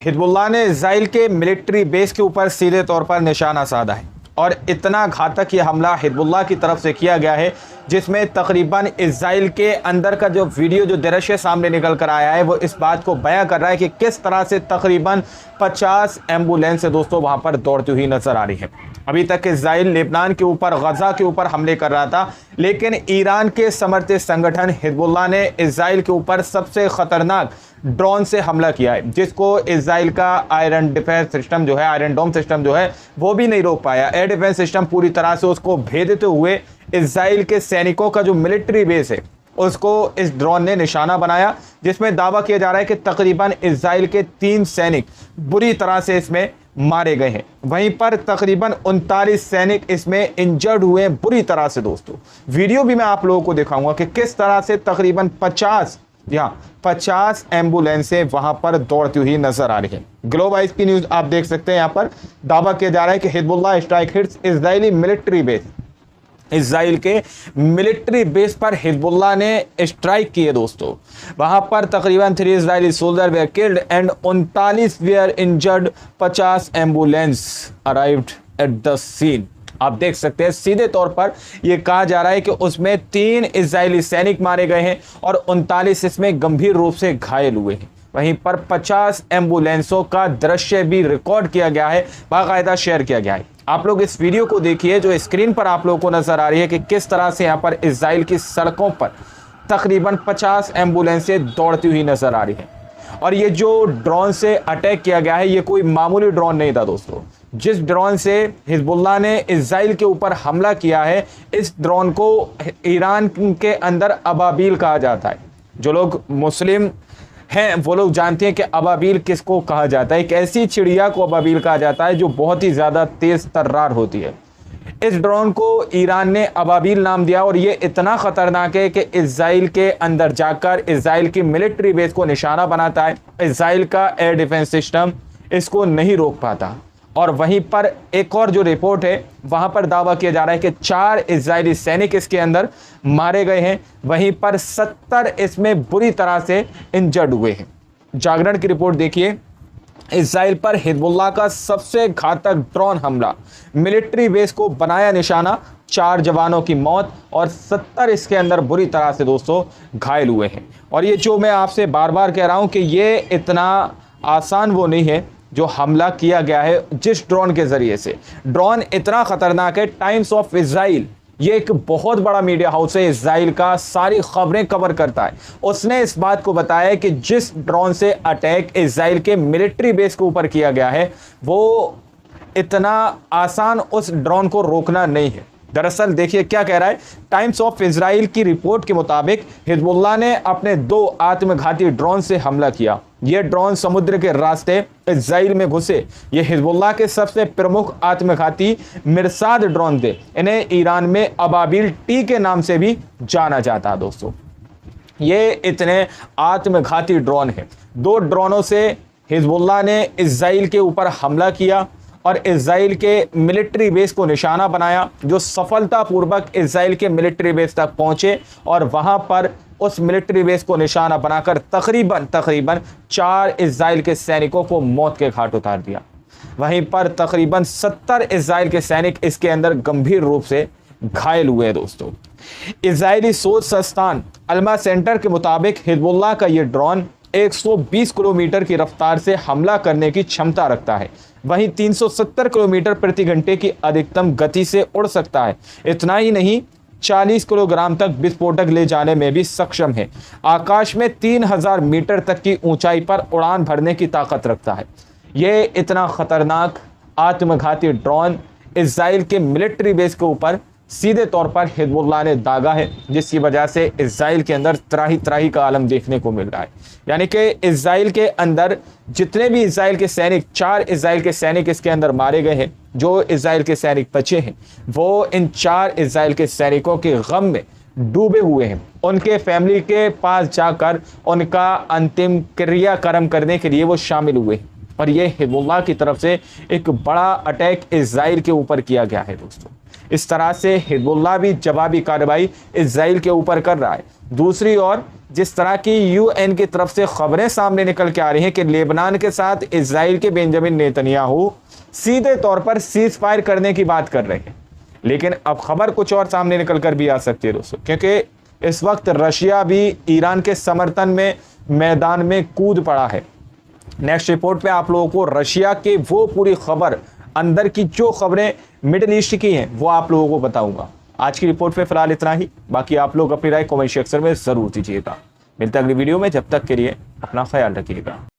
Hezbollah ने Israel के military base के ऊपर सीधे तौर पर निशाना साधा है और इतना घातक ये हमला हिजबुल्लाह की तरफ से किया गया है, जिसमें तकरीबन इजराइल के अंदर का जो वीडियो जो दृश्य सामने निकल कर आया है वो इस बात को बयां कर रहा है कि किस तरह से तकरीबन 50 एम्बुलेंस दोस्तों वहां पर दौड़ती हुई नजर आ रही है। अभी तक इजराइल लेबनान के ऊपर, गजा के ऊपर हमले कर रहा था, लेकिन ईरान के समर्थित संगठन हिजबुल्लाह ने इजराइल के ऊपर सबसे खतरनाक ड्रोन से हमला किया है, जिसको इजराइल का आयरन डिफेंस सिस्टम जो है, आयरन डोम सिस्टम जो है वो भी नहीं रोक पाया। एयर डिफेंस सिस्टम पूरी तरह से उसको भेदते हुए इजराइल के सैनिकों का जो मिलिट्री बेस है उसको इस ड्रोन ने निशाना बनाया, जिसमें दावा किया जा रहा है कि तकरीबन इजराइल के 3 सैनिक बुरी तरह से इसमें मारे गए हैं। वहीं पर तकरीबन 39 सैनिक इसमें इंजर्ड हुए हैं बुरी तरह से। दोस्तों वीडियो भी मैं आप लोगों को दिखाऊंगा कि किस तरह से तकरीबन 50 एम्बुलेंसें वहां पर दौड़ती हुई नजर आ रही है। ग्लोबल की न्यूज आप देख सकते हैं। यहां पर दावा किया जा रहा है कि Hezbollah strike hits Israeli military base. Israel के मिलिट्री बेस पर हिजबुल्लाह ने स्ट्राइक की है दोस्तों। वहां पर तकरीबन 3 Israeli soldier were killed and 39 were injured. 50 ambulance arrived at the scene. आप देख सकते हैं सीधे तौर पर यह कहा जा रहा है कि उसमें 3 इजरायली सैनिक मारे गए हैं और 39 इसमें गंभीर रूप से घायल हुए हैं। वहीं पर 50 एम्बुलेंसों का दृश्य भी रिकॉर्ड किया गया है, बाकायदा शेयर किया गया है। आप लोग इस वीडियो को देखिए जो स्क्रीन पर आप लोगों को नजर आ रही है कि किस तरह से यहां पर इजराइल की सड़कों पर तकरीबन 50 एम्बुलेंसें दौड़ती हुई नजर आ रही है। और ये जो ड्रोन से अटैक किया गया है ये कोई मामूली ड्रोन नहीं था दोस्तों। जिस ड्रोन से हिजबुल्लाह ने इजराइल के ऊपर हमला किया है, इस ड्रोन को ईरान के अंदर अबाबील कहा जाता है। जो लोग मुस्लिम हैं वो लोग जानते हैं कि अबाबील किसको कहा जाता है। एक ऐसी चिड़िया को अबाबील कहा जाता है जो बहुत ही ज़्यादा तेज़ तर्रार होती है। इस ड्रोन को ईरान ने अबाबील नाम दिया और ये इतना ख़तरनाक है कि इजराइल के अंदर जाकर इजराइल की मिलिट्री बेस को निशाना बनाता है। इजराइल का एयर डिफेंस सिस्टम इसको नहीं रोक पाता। और वहीं पर एक और जो रिपोर्ट है वहां पर दावा किया जा रहा है कि 4 इजरायली सैनिक इसके अंदर मारे गए हैं। वहीं पर 70 इसमें बुरी तरह से इंजर्ड हुए हैं। जागरण की रिपोर्ट देखिए। इजराइल पर हिजबुल्लाह का सबसे घातक ड्रोन हमला, मिलिट्री बेस को बनाया निशाना, 4 जवानों की मौत और 70 इसके अंदर बुरी तरह से दोस्तों घायल हुए हैं। और ये जो मैं आपसे बार बार कह रहा हूं कि ये इतना आसान वो नहीं है जो हमला किया गया है जिस ड्रोन के जरिए से। ड्रोन इतना खतरनाक है। टाइम्स ऑफ इजराइल ये एक बहुत बड़ा मीडिया हाउस है, इजराइल का सारी खबरें कवर करता है। उसने इस बात को बताया कि जिस ड्रोन से अटैक इजराइल के मिलिट्री बेस के ऊपर किया गया है वो इतना आसान उस ड्रोन को रोकना नहीं है। दरअसल देखिए क्या कह रहा है। टाइम्स ऑफ इजराइल की रिपोर्ट के मुताबिक हिजबुल्लाह ने अपने 2 आत्मघाती ड्रोन से हमला किया। ये ड्रोन समुद्र के रास्ते इजराइल में घुसे। ये हिजबुल्लाह के सबसे प्रमुख आत्मघाती मिरसाद ड्रोन थे। इन्हें ईरान में अबाबील टी के नाम से भी जाना जाता है दोस्तों। ये इतने आत्मघाती ड्रोन है। 2 ड्रोनों से हिजबुल्लाह ने इजराइल के ऊपर हमला किया और इजराइल के मिलिट्री बेस को निशाना बनाया, जो सफलतापूर्वक इजराइल के मिलिट्री बेस तक पहुंचे और वहां पर उस मिलिट्री बेस को निशाना बनाकर तकरीबन 4 इजराइल के सैनिकों को मौत के घाट उतार दिया। वहीं पर तकरीबन 70 इजराइल के सैनिक इसके अंदर गंभीर रूप से घायल हुए दोस्तों। इजरायली शोध संस्थान अल्मा सेंटर के मुताबिक हिजबुल्लाह का यह ड्रोन 120 किलोमीटर की रफ्तार से हमला करने की क्षमता रखता है। वहीं 370 किलोमीटर प्रति घंटे की अधिकतम गति से उड़ सकता है। इतना ही नहीं, 40 किलोग्राम तक विस्फोटक ले जाने में भी सक्षम है। आकाश में 3000 मीटर तक की ऊंचाई पर उड़ान भरने की ताकत रखता है। यह इतना खतरनाक आत्मघाती ड्रोन इजराइल के मिलिट्री बेस के ऊपर सीधे तौर पर हिजबुल्लाह ने दागा है, जिसकी वजह से इजराइल के अंदर त्राही त्राही का आलम देखने को मिल रहा है। यानी कि इजराइल के अंदर जितने भी इजराइल के सैनिक, 4 इजराइल के सैनिक इसके अंदर मारे गए हैं। जो इजराइल के सैनिक बचे हैं वो इन 4 इजराइल के सैनिकों के गम में डूबे हुए हैं। उनके फैमिली के पास जाकर उनका अंतिम क्रियाक्रम करने के लिए वो शामिल हुए हैं। और ये हिजबुल्लाह की तरफ से एक बड़ा अटैक इजराइल के ऊपर किया गया है दोस्तों। इस तरह से हिजबुल्लाह भी जवाबी कार्रवाई इजराइल के ऊपर कर रहा है। दूसरी ओर जिस तरह की यूएन की तरफ से खबरें सामने निकल के आ रही हैं कि लेबनान के साथ इजराइल के बेंजामिन नेतन्याहू सीधे तौर पर सीज फायर करने की बात कर रहे हैं, लेकिन अब खबर कुछ और सामने निकल कर भी आ सकती है दोस्तों, क्योंकि इस वक्त रशिया भी ईरान के समर्थन में मैदान में कूद पड़ा है। नेक्स्ट रिपोर्ट पे आप लोगों को रशिया के वो पूरी खबर, अंदर की जो खबरें मिडिल ईस्ट की हैं, वो आप लोगों को बताऊंगा। आज की रिपोर्ट पे फिलहाल इतना ही, बाकी आप लोग अपनी राय कमेंट सेक्शन में जरूर दीजिएगा। मिलते हैं अगली वीडियो में, जब तक के लिए अपना ख्याल रखिएगा।